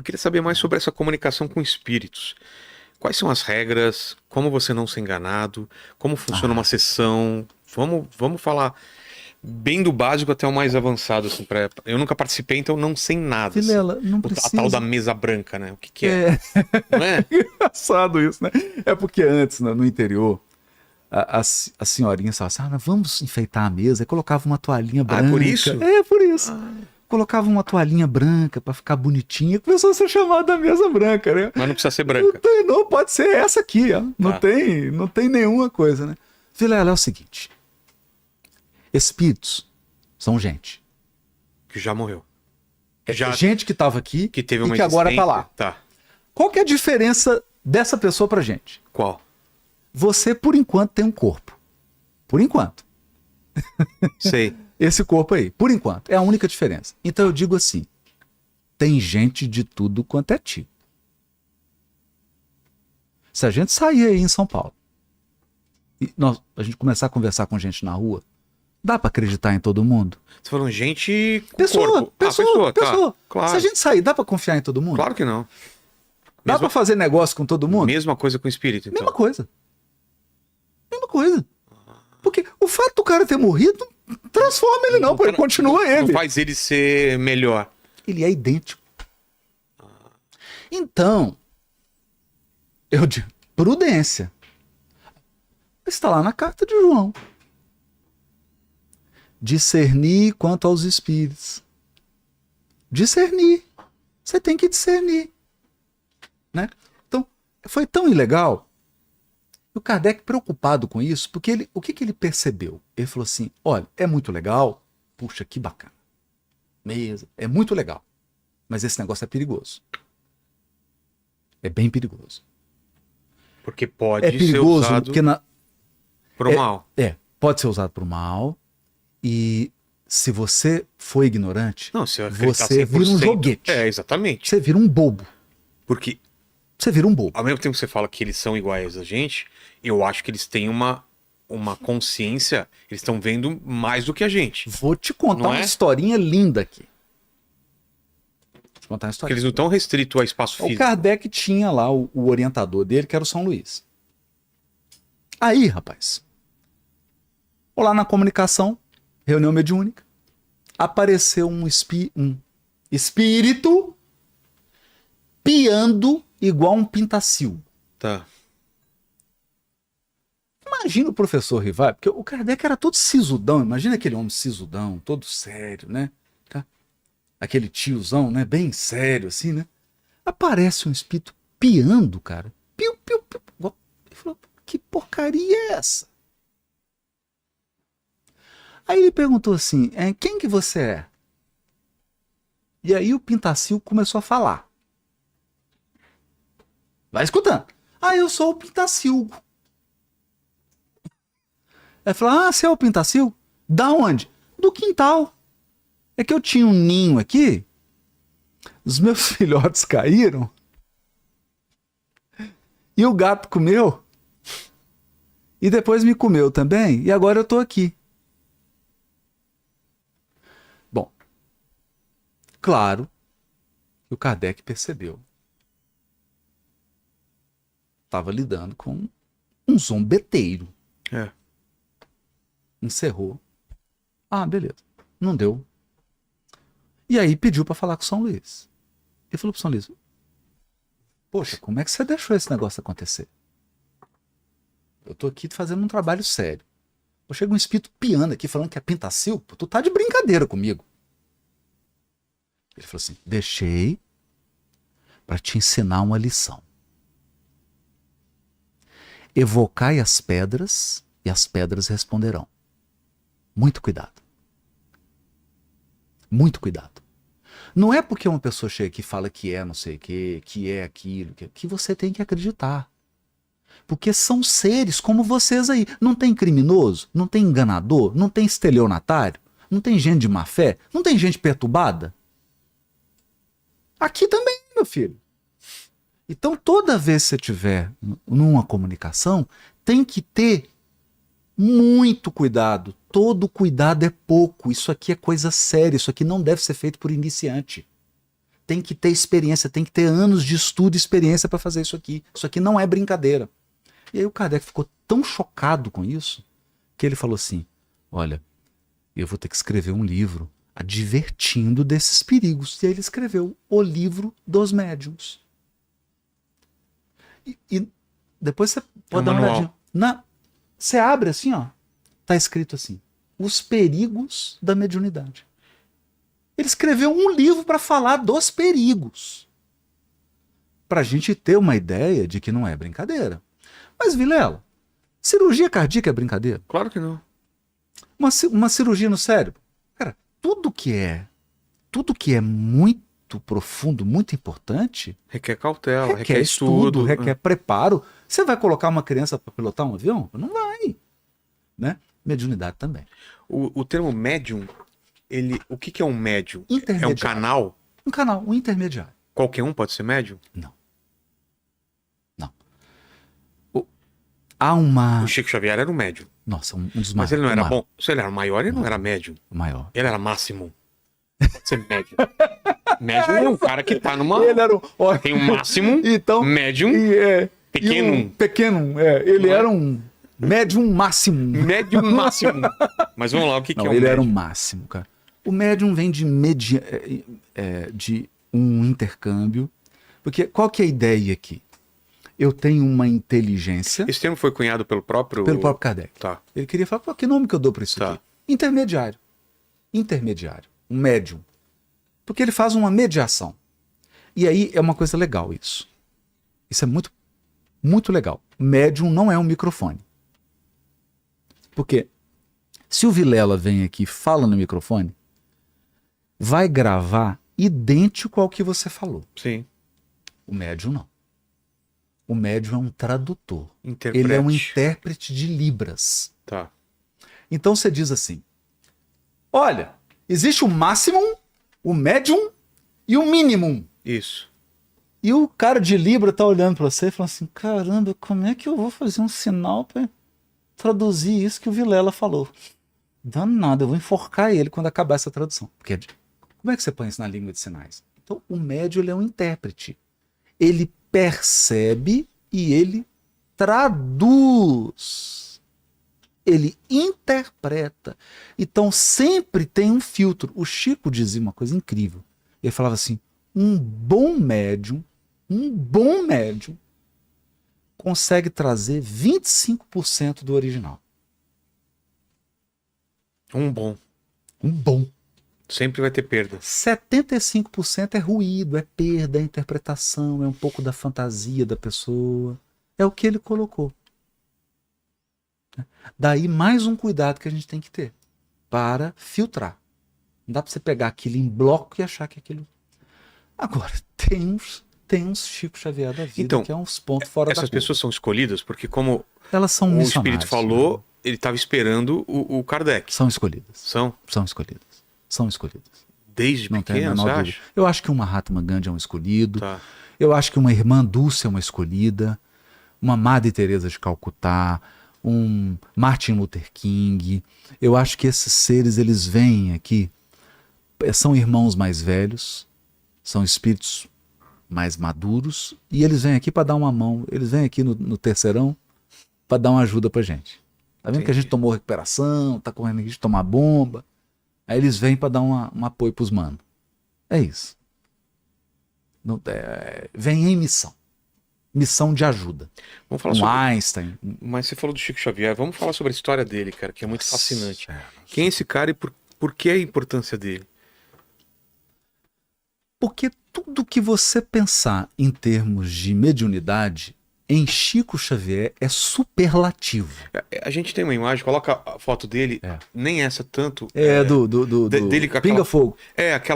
Eu queria saber mais sobre essa comunicação com espíritos. Quais são as regras? Como você não ser enganado? Como funciona uma Ah, sessão? Vamos falar bem do básico até o mais avançado, assim, eu nunca participei, então não sei nada, assim. Vilela, não A tal da precisa. mesa branca, né? O que que é? É Não é? engraçado isso, né? É porque antes, no interior, as senhorinhas falavam assim: ah, vamos enfeitar a mesa. E colocava uma toalhinha Ah, é por branca. isso? É, por isso. Ah, Colocava uma toalhinha branca pra ficar bonitinha. Começou a ser chamada mesa branca, né? mas não precisa ser Não branca. tem, não, pode ser essa aqui, ó. Não Tá. tem, não tem nenhuma coisa, né? Vilela, é o seguinte: espíritos são gente. Que já morreu. Que É já gente que estava aqui que teve e uma que agora tá existência. lá. Tá. Qual que é a diferença dessa pessoa pra gente? Qual? Você, por enquanto, tem um corpo. Por enquanto. Sei. Esse corpo aí, por enquanto, é a única diferença. Então eu digo assim: tem gente de tudo quanto é tipo. Se a gente sair aí em São Paulo e a gente começar a conversar com gente na rua, dá pra acreditar em todo mundo? Você falou gente com Pessoa, corpo. pessoa, Tá. pessoa. Claro. Se a gente sair, dá pra confiar em todo mundo? Claro que não. Dá pra fazer negócio com todo mundo? Mesma coisa com o espírito, então. Mesma coisa. Mesma coisa. Porque o fato do cara ter morrido não transforma ele não, pô, ele continua Não ele. faz ele ser melhor. Ele é idêntico. Então, eu digo, prudência. Está lá na carta de João. Discernir quanto aos espíritos. Discernir. Você tem que discernir. Né? Então, foi tão ilegal. O Kardec preocupado com isso, porque o que ele percebeu? Ele falou assim: olha, é muito legal. Puxa, que bacana. Mesa, é muito legal. Mas esse negócio é perigoso. É bem perigoso. Porque É pode ser perigoso usado porque pro mal. pode ser usado para o mal. E se você for ignorante, Não, se eu acreditar você vira um 100%. joguete. É, exatamente. Você vira um bobo. Porque Você vira um bobo. ao mesmo tempo que você fala que eles são iguais a gente, eu acho que eles têm uma consciência, eles estão vendo mais do que a gente. Vou te contar Não uma é? historinha linda aqui. Vou te contar uma Porque historinha. eles não estão restritos a espaço O físico. Kardec tinha lá o orientador dele, que era o São Luís. Aí, rapaz, lá na comunicação, reunião mediúnica, apareceu um espírito piando igual um pintacil. Tá. Imagina o professor Rivai, porque o Kardec era todo sisudão, imagina aquele homem sisudão, todo sério, né? Tá? Aquele tiozão, né? Bem sério, assim, né? Aparece um espírito piando, cara. Piu, piu, piu. Ele falou: que porcaria é essa? Aí ele perguntou assim: quem que você é? E aí o Pintacil começou a falar. Vai escutando. Ah, eu sou o Pintacilgo. Aí falou: ah, você é o Pintacilgo? Da onde? Do quintal. É que eu tinha um ninho aqui, os meus filhotes caíram e o gato comeu e depois me comeu também e agora eu tô aqui. Bom, claro que o Kardec percebeu. Estava lidando com um zombeteiro. É. Encerrou. Ah, beleza. Não deu. E aí pediu para falar com o São Luís. Ele falou pro São Luís: poxa, como é que você deixou esse negócio acontecer? Eu tô aqui fazendo um trabalho sério. Chega um espírito piando aqui falando que é pintacil, pô, tu tá de brincadeira comigo. Ele falou assim: deixei para te ensinar uma lição. Evocai as pedras e as pedras responderão. Muito cuidado. Muito cuidado. Não é porque uma pessoa chega aqui e fala que é não sei o que é aquilo, que você tem que acreditar. Porque são seres como vocês aí. Não tem criminoso, não tem enganador, não tem estelionatário, não tem gente de má fé, não tem gente perturbada. Aqui também, meu filho. Então, toda vez que você tiver numa comunicação, tem que ter muito cuidado. Todo cuidado é pouco. Isso aqui é coisa séria. Isso aqui não deve ser feito por iniciante. tem que ter experiência, tem que ter anos de estudo e experiência para fazer isso aqui. Isso aqui não é brincadeira. E aí o Kardec ficou tão chocado com isso que ele falou assim: olha, eu vou ter que escrever um livro advertindo desses perigos. E aí ele escreveu O Livro dos Médiuns. E depois você pode dar uma olhadinha. Você abre assim, ó, tá escrito assim: Os Perigos da Mediunidade. Ele escreveu um livro para falar dos perigos. Pra gente ter uma ideia de que não é brincadeira. Mas, Vilela, cirurgia cardíaca é brincadeira? Claro que não. Uma cirurgia no cérebro? Cara, tudo que é muito profundo, muito importante, Requer cautela, requer estudo, requer preparo. Você vai colocar uma criança para pilotar um avião? Não vai. Né? Mediunidade também. O termo médium, o que é um médium? É um canal? Um canal, um intermediário. Qualquer um pode ser médium? Não. Há uma... O Chico Xavier era um médium. Nossa, um dos maiores. Mas ele não era bom. Se ele era maior, ele não era médium. O maior. Ele era máximo. Pode ser médium. Médium é um cara que tá numa... Ele era Tem um máximo, então, médium, pequeno. Pequeno, ele era um médium máximo. Médium máximo. Mas vamos lá, o que é um médium? Ele era um máximo, cara. O médium vem de um intercâmbio. Porque qual que é a ideia aqui? Eu tenho uma inteligência... Esse termo foi cunhado pelo próprio... Pelo próprio Kardec. Tá. Ele queria falar, pô, que nome que eu dou para isso aqui? Intermediário. Intermediário. Um médium. Porque ele faz uma mediação. E aí é uma coisa legal isso. Isso é muito, muito legal. Médium não é um microfone. Porque se o Vilela vem aqui e fala no microfone, vai gravar idêntico ao que você falou. Sim. O médium não. O médium é um tradutor. Interprete. Ele é um intérprete de Libras. Tá. Então você diz assim: olha, existe o máximo, o médium e o mínimo. Isso. E o cara de Libra tá olhando para você e falando assim: caramba, como é que eu vou fazer um sinal para traduzir isso que o Vilela falou? Danado, eu vou enforcar ele quando acabar essa tradução. Porque como é que você põe isso na língua de sinais? Então o médium, ele é um intérprete. Ele percebe e ele traduz. Ele interpreta. Então sempre tem um filtro. O Chico dizia uma coisa incrível. Ele falava assim: um bom médium consegue trazer 25% do original. Um bom. Um bom. Sempre vai ter perda. 75% é ruído, é perda, é interpretação, é um pouco da fantasia da pessoa. É o que ele colocou. Daí mais um cuidado que a gente tem que ter para filtrar. Não dá para você pegar aquilo em bloco e achar que aquilo... Agora, tem uns Chico Xavier da vida, então, que é uns pontos fora da curva. Essas pessoas são escolhidas porque, como elas são o Espírito falou, né? Ele estava esperando o Kardec. São escolhidas. São escolhidas. São escolhidas. Desde pequeno, você acha? Eu acho que uma Mahatma Gandhi é um escolhido. Tá. Eu acho que uma Irmã Dulce é uma escolhida. Uma Madre Teresa de Calcutá. Um Martin Luther King. Eu acho que esses seres, eles vêm aqui, são irmãos mais velhos, são espíritos mais maduros, e eles vêm aqui para dar uma mão. Eles vêm aqui no terceirão para dar uma ajuda pra gente. Tá vendo? Entendi. Que a gente tomou recuperação, tá correndo aqui de tomar bomba. Aí eles vêm para dar um apoio pros manos. É isso. Vem em missão. Missão de ajuda. Vamos falar sobre Einstein. Mas você falou do Chico Xavier. Vamos falar sobre a história dele, cara, que é muito fascinante. Quem é esse cara e por que a importância dele? Porque tudo que você pensar em termos de mediunidade, em Chico Xavier é superlativo. A gente tem uma imagem, coloca a foto dele, nem essa tanto. Dele com Pinga Fogo.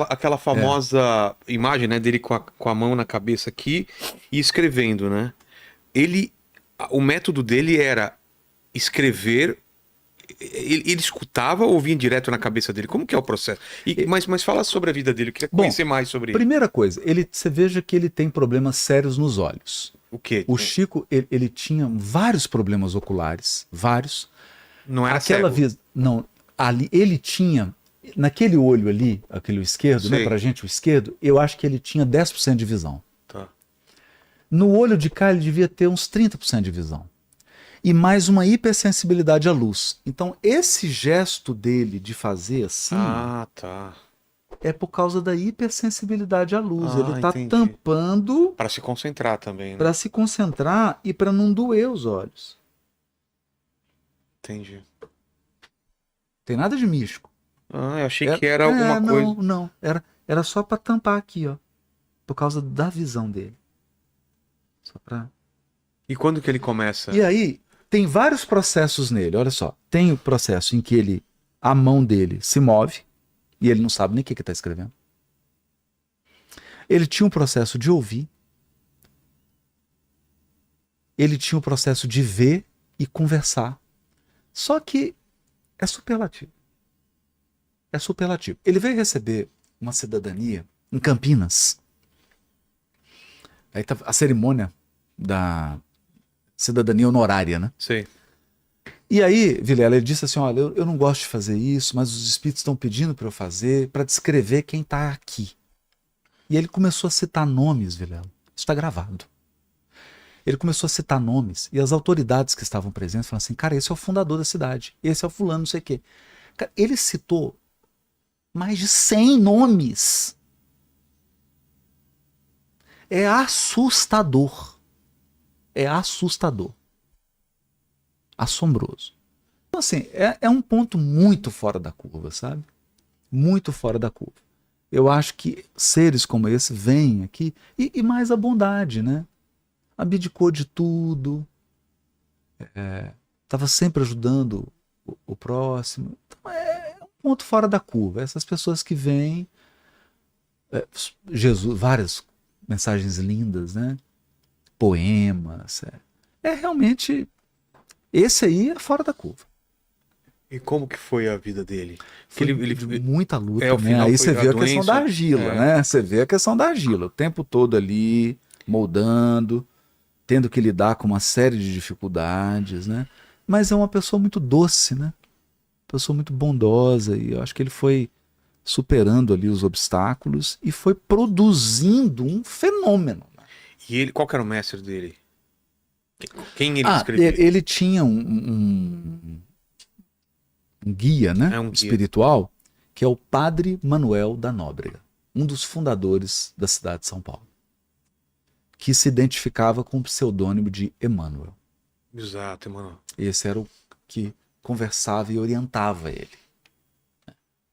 Aquela famosa imagem, né, dele com a mão na cabeça aqui e escrevendo, né? O método dele era escrever. Ele escutava ou vinha direto na cabeça dele? Como que é o processo? Mas fala sobre a vida dele, eu queria conhecer mais sobre ele. Primeira coisa, você veja que ele tem problemas sérios nos olhos. O quê? O Chico, ele tinha vários problemas oculares, vários. Não era aquela cego? Não, ali ele tinha naquele olho ali, aquele esquerdo, né, Sei. pra gente o esquerdo, eu acho que ele tinha 10% de visão. Tá. No olho de cá ele devia ter uns 30% de visão. E mais uma hipersensibilidade à luz. Então esse gesto dele de fazer assim Ah, tá. é por causa da hipersensibilidade à luz. Ele Ah, está entendi. tampando Para se concentrar também, né? para se concentrar e para não doer os olhos. Entendi. Tem nada de místico. Ah, eu achei que era alguma não, coisa. não. Era só para tampar aqui, ó. Por causa da visão dele. Só para. E quando que ele começa? E aí, tem vários processos nele. Olha só. Tem o processo em que a mão dele se move e ele não sabe nem o que está escrevendo. Ele tinha um processo de ouvir. Ele tinha um processo de ver e conversar. Só que é superlativo. É superlativo. Ele veio receber uma cidadania em Campinas. Aí tá a cerimônia da cidadania honorária, né? Sei. E aí, Vilela, ele disse assim, olha, eu não gosto de fazer isso, mas os espíritos estão pedindo para eu fazer, para descrever quem está aqui. E ele começou a citar nomes, Vilela. Isso está gravado. Ele começou a citar nomes e as autoridades que estavam presentes falaram assim, cara, esse é o fundador da cidade, esse é o fulano, não sei o quê. Cara, ele citou mais de 100 nomes. É assustador. É assustador. Assombroso. Então, assim, é um ponto muito fora da curva, sabe? Muito fora da curva. Eu acho que seres como esse vêm aqui, e mais a bondade, né? Abdicou de tudo, estava sempre ajudando o próximo. Então, é um ponto fora da curva. Essas pessoas que vêm, Jesus, várias mensagens lindas, né? Poemas. Realmente, esse aí é fora da curva. E como que foi a vida dele? Foi Ele de muita luta, ao né? final Aí foi você vê a questão doença. da argila, né? Você vê a questão da argila, o tempo todo ali, moldando, tendo que lidar com uma série de dificuldades, né? Mas é uma pessoa muito doce, né? Pessoa muito bondosa, e eu acho que ele foi superando ali os obstáculos e foi produzindo um fenômeno. E ele, qual que era o mestre dele? Quem ele Ah, escrevia? ele tinha um guia, né? É um guia. Espiritual, que é o Padre Manuel da Nóbrega, um dos fundadores da cidade de São Paulo, que se identificava com o pseudônimo de Emmanuel. Exato, mano. Esse era o que conversava e orientava ele.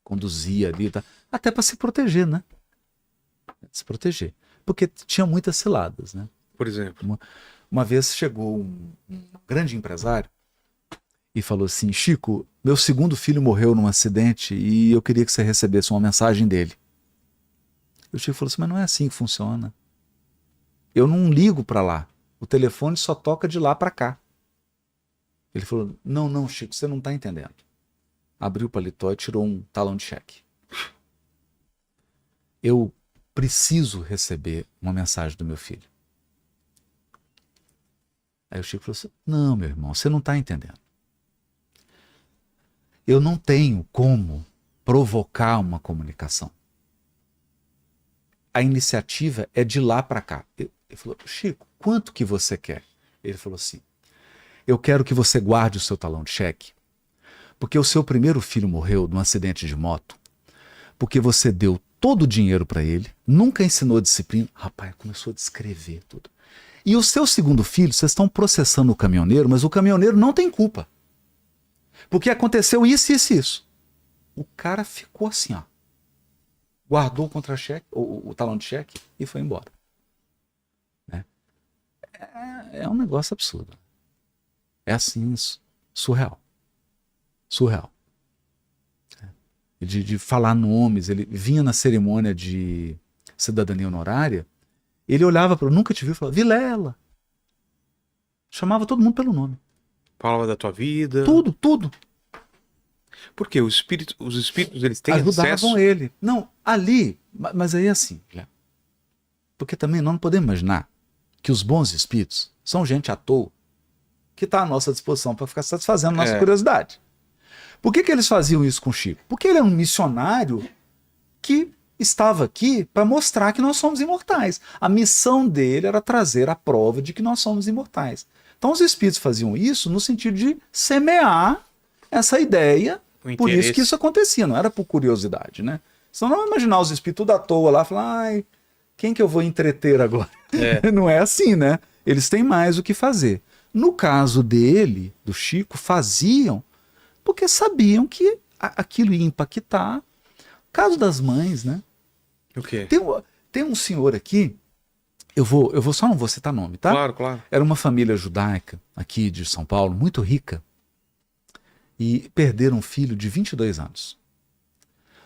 Conduzia ali, tá? Até para se proteger, né? Se proteger. Porque tinha muitas ciladas, né? Por exemplo. Uma vez chegou um grande empresário e falou assim, Chico, meu segundo filho morreu num acidente e eu queria que você recebesse uma mensagem dele. E o Chico falou assim, mas não é assim que funciona. Eu não ligo para lá. O telefone só toca de lá para cá. Ele falou, não, Chico, você não está entendendo. Abriu o paletó e tirou um talão de cheque. Eu preciso receber uma mensagem do meu filho. Aí o Chico falou assim, não, meu irmão, você não está entendendo. Eu não tenho como provocar uma comunicação. A iniciativa é de lá para cá. Ele falou, Chico, quanto que você quer? Ele falou assim, eu quero que você guarde o seu talão de cheque, porque o seu primeiro filho morreu num acidente de moto, porque você deu todo o dinheiro para ele, nunca ensinou disciplina. Rapaz, começou a descrever tudo. E o seu segundo filho, vocês estão processando o caminhoneiro, mas o caminhoneiro não tem culpa. Porque aconteceu isso, isso e isso. O cara ficou assim, ó. Guardou o contra-cheque, o talão de cheque e foi embora. Né? É um negócio absurdo. É assim, surreal. Surreal. De falar nomes, ele vinha na cerimônia de cidadania honorária, ele olhava para nunca te viu e falava, Vilela. Chamava todo mundo pelo nome. Falava da tua vida. Tudo. Porque os espíritos eles têm ajudavam acesso. ele. Não, ali, mas aí é assim, Léo. Porque também nós não podemos imaginar que os bons espíritos são gente à toa que está à nossa disposição para ficar satisfazendo nossa curiosidade. Por que eles faziam isso com o Chico? Porque ele é um missionário que estava aqui para mostrar que nós somos imortais. A missão dele era trazer a prova de que nós somos imortais. Então os espíritos faziam isso no sentido de semear essa ideia, por isso que isso acontecia, não era por curiosidade, né? Senão não imaginar os espíritos tudo à toa lá, falar, ai, quem que eu vou entreter agora? Não é assim, né? Eles têm mais o que fazer. No caso dele, do Chico, faziam porque sabiam que aquilo ia impactar. Caso das mães, né? O quê? Tem um senhor aqui, eu vou só não vou citar nome, tá? Claro, claro. Era uma família judaica aqui de São Paulo, muito rica, e perderam um filho de 22 anos.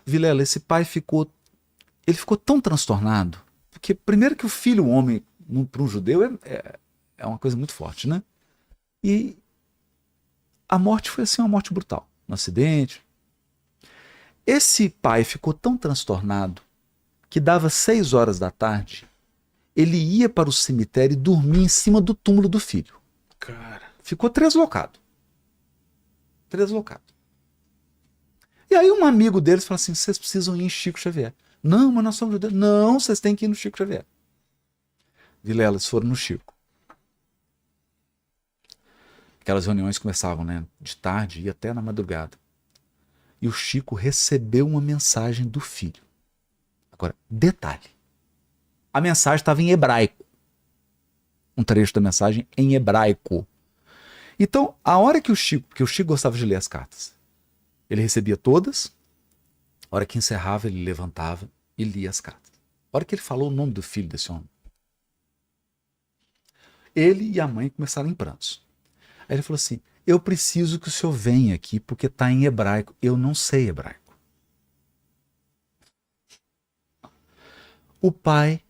Vilela, esse pai ficou tão transtornado, porque primeiro que o filho homem para um judeu é uma coisa muito forte, né? E a morte foi assim, uma morte brutal, um acidente. Esse pai ficou tão transtornado que dava 6 horas da tarde, ele ia para o cemitério e dormia em cima do túmulo do filho. Cara. Ficou deslocado. E aí um amigo deles falou assim, vocês precisam ir em Chico Xavier. Não, mas nós somos judeus. Não, vocês têm que ir no Chico Xavier. Vilela, eles foram no Chico. Aquelas reuniões começavam, né, de tarde e até na madrugada. E o Chico recebeu uma mensagem do filho. Agora, detalhe. A mensagem estava em hebraico. Um trecho da mensagem em hebraico. Então, a hora que porque o Chico gostava de ler as cartas, ele recebia todas, a hora que encerrava, ele levantava e lia as cartas. A hora que ele falou o nome do filho desse homem, ele e a mãe começaram em prantos. Aí ele falou assim, eu preciso que o senhor venha aqui porque está em hebraico. Eu não sei hebraico. O pai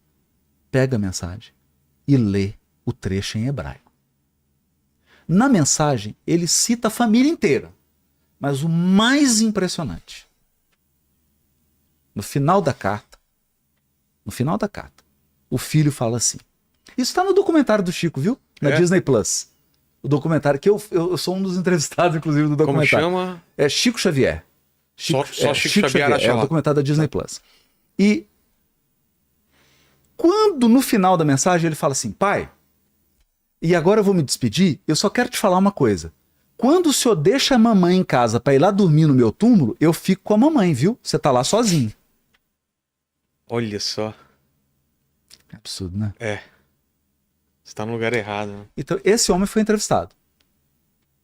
pega a mensagem e lê o trecho em hebraico. Na mensagem, ele cita a família inteira. Mas o mais impressionante, no final da carta, o filho fala assim. Isso está no documentário do Chico, viu? Na Disney Plus. O documentário, que eu sou um dos entrevistados, inclusive, do documentário. Como chama? É Chico Xavier. Só Chico Xavier é o documentário da Disney Plus. E quando no final da mensagem ele fala assim, pai, e agora eu vou me despedir, eu só quero te falar uma coisa. Quando o senhor deixa a mamãe em casa para ir lá dormir no meu túmulo, eu fico com a mamãe, viu? Você tá lá sozinho. Olha só. É absurdo, né? É. Você tá no lugar errado, né? Então, esse homem foi entrevistado.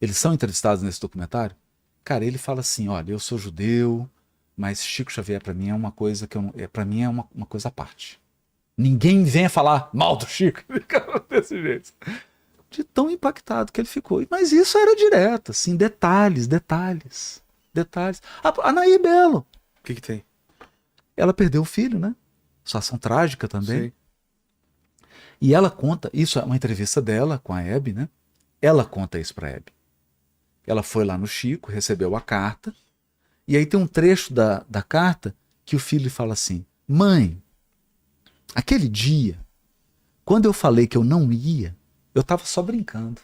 Eles são entrevistados nesse documentário. Cara, ele fala assim, olha, eu sou judeu, mas Chico Xavier para mim é uma coisa que para mim é uma coisa à parte. Ninguém venha falar mal do Chico. Desse jeito. De tão impactado que ele ficou. Mas isso era direto, assim, detalhes. A Anaí Belo. O que tem? Ela perdeu o filho, né? Situação trágica também. Sim. E ela conta, isso é uma entrevista dela com a Hebe, né? Ela conta isso pra Hebe. Ela foi lá no Chico, recebeu a carta, e aí tem um trecho da carta que o filho fala assim, mãe, aquele dia, quando eu falei que eu não ia, eu tava só brincando.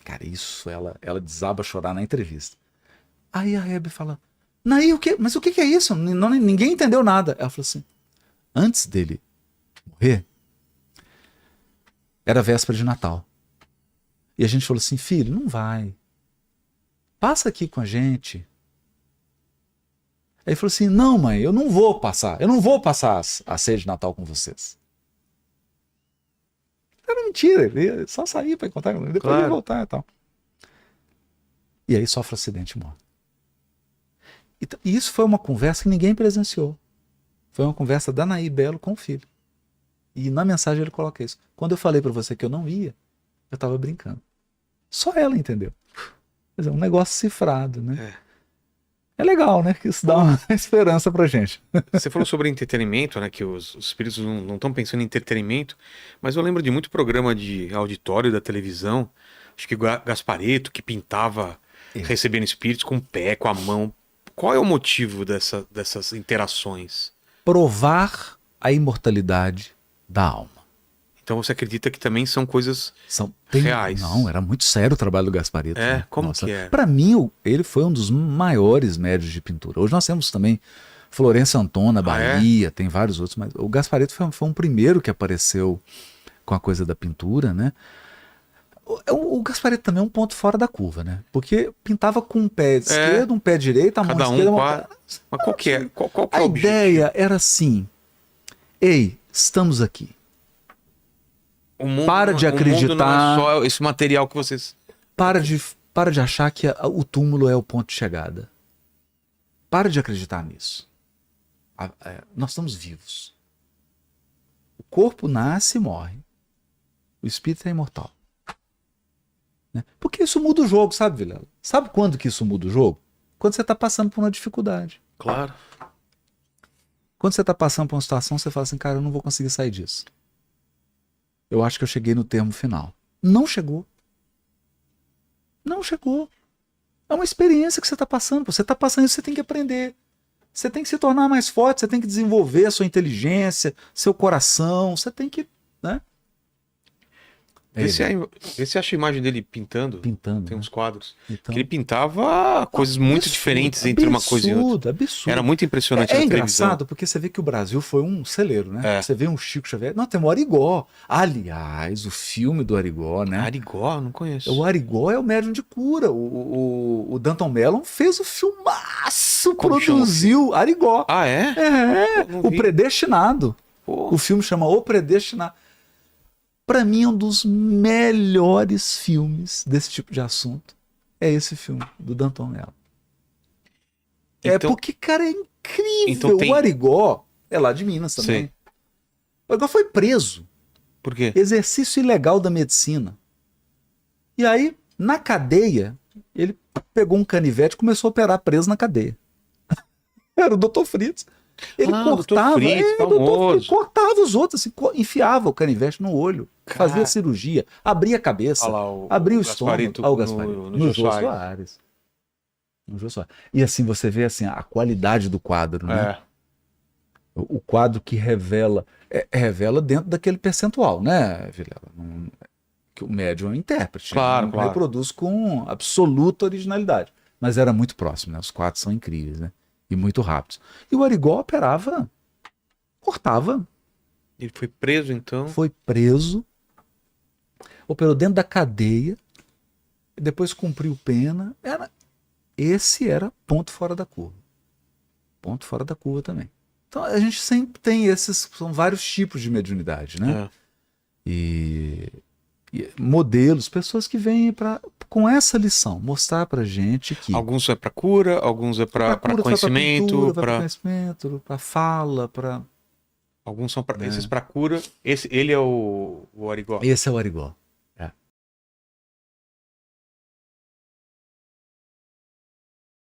Cara, isso, ela desaba a chorar na entrevista. Aí a Hebe fala, Naí, mas o que é isso? Ninguém entendeu nada. Ela falou assim, antes dele morrer, era véspera de Natal. E a gente falou assim, filho, não vai. Passa aqui com a gente. Aí ele falou assim, não mãe, eu não vou passar a ceia de Natal com vocês. Era mentira, ele ia só sair para encontrar, depois ia voltar e tal. E aí sofre um acidente e morre. E isso foi uma conversa que ninguém presenciou. Foi uma conversa da Anaí Belo com o filho. E na mensagem ele coloca isso. Quando eu falei para você que eu não ia, eu tava brincando. Só ela entendeu. Quer dizer, um negócio cifrado, né? É legal, né? Que isso dá uma esperança pra gente. Você falou sobre entretenimento, né? Que os espíritos não estão pensando em entretenimento, mas eu lembro de muito programa de auditório da televisão. Acho que o Gasparetto, que pintava recebendo espíritos com o pé, com a mão. Qual é o motivo dessas interações? Provar a imortalidade da alma. Então você acredita que também são coisas reais? Não, era muito sério o trabalho do Gasparetto. É? Né? Como que é? Para mim, ele foi um dos maiores médios de pintura. Hoje nós temos também Florencio Anton na Bahia, tem vários outros, mas o Gasparetto foi um primeiro que apareceu com a coisa da pintura, né? O Gasparetto também é um ponto fora da curva, né? Porque pintava com um pé esquerdo, um pé direito, a mão esquerda, Mas qual que é? Qual que é a o objetivo? ideia era assim: ei, estamos aqui. Para de acreditar. O mundo não é só esse material que vocês. Para de achar que o túmulo é o ponto de chegada. Para de acreditar nisso. Nós estamos vivos. O corpo nasce e morre. O espírito é imortal. Né? Porque isso muda o jogo, sabe, Vilela? Sabe quando que isso muda o jogo? Quando você está passando por uma dificuldade. Claro. Quando você está passando por uma situação, você fala assim, cara, eu não vou conseguir sair disso. Eu acho que eu cheguei no termo final. Não chegou. Não chegou. É uma experiência que você está passando. Você está passando isso, você tem que aprender. Você tem que se tornar mais forte, você tem que desenvolver a sua inteligência, seu coração, você tem que... Né? Vê se acha a imagem dele pintando. Pintando. Tem uns quadros. Então, Que ele pintava coisas muito diferentes entre uma coisa e outra. Absurdo. Era muito impressionante na televisão. Engraçado, porque você vê que o Brasil foi um celeiro, né? É. Você vê um Chico Xavier. Não, tem o Arigó. Aliás, o filme do Arigó, né? Arigó? Não conheço. O Arigó é o médium de cura. O Danton Mellon fez o filmaço, Como produziu Arigó. Ah, é? É, Pô, não o vi. Predestinado. Pô. O filme chama O Predestinado. Pra mim, é um dos melhores filmes desse tipo de assunto. É esse filme, do Danton Mellon. Então- porque, cara, é incrível. Então tem- O Arigó é lá de Minas também. Sei. O Arigó foi preso. Por quê? Exercício ilegal da medicina. E aí, na cadeia, ele pegou um canivete e começou a operar preso na cadeia. Era o Dr. Fritz. Ele Dr. cortava, Fritz, Dr. famoso. Fritz cortava os outros, assim, enfiava o canivete no olho, Cara. fazia cirurgia, abria a cabeça, Olha lá, o abria o Gasparetto estômago. O Gasparetto, no no Jô Jô Soares. Soares. No Jô Soares. E assim, você vê assim, a qualidade do quadro, né? É. O quadro que revela, revela dentro daquele percentual, né, Vilela? Que o médium é um intérprete, Claro, não claro. reproduz com absoluta originalidade. Mas era muito próximo, né? Os quadros são incríveis, né? E muito rápidos. E o Arigó operava, cortava, Ele foi preso, então. foi preso, operou dentro da cadeia, depois cumpriu pena. Esse era ponto fora da curva. Ponto fora da curva também. Então a gente sempre tem são vários tipos de mediunidade, né? É. E modelos, pessoas que vêm com essa lição, mostrar pra gente que Alguns é pra cura, alguns é pra cura, conhecimento, vai pra pra... conhecimento, pra fala, pra... alguns são esses pra cura. Ele é o Arigó. Esse é o Arigó.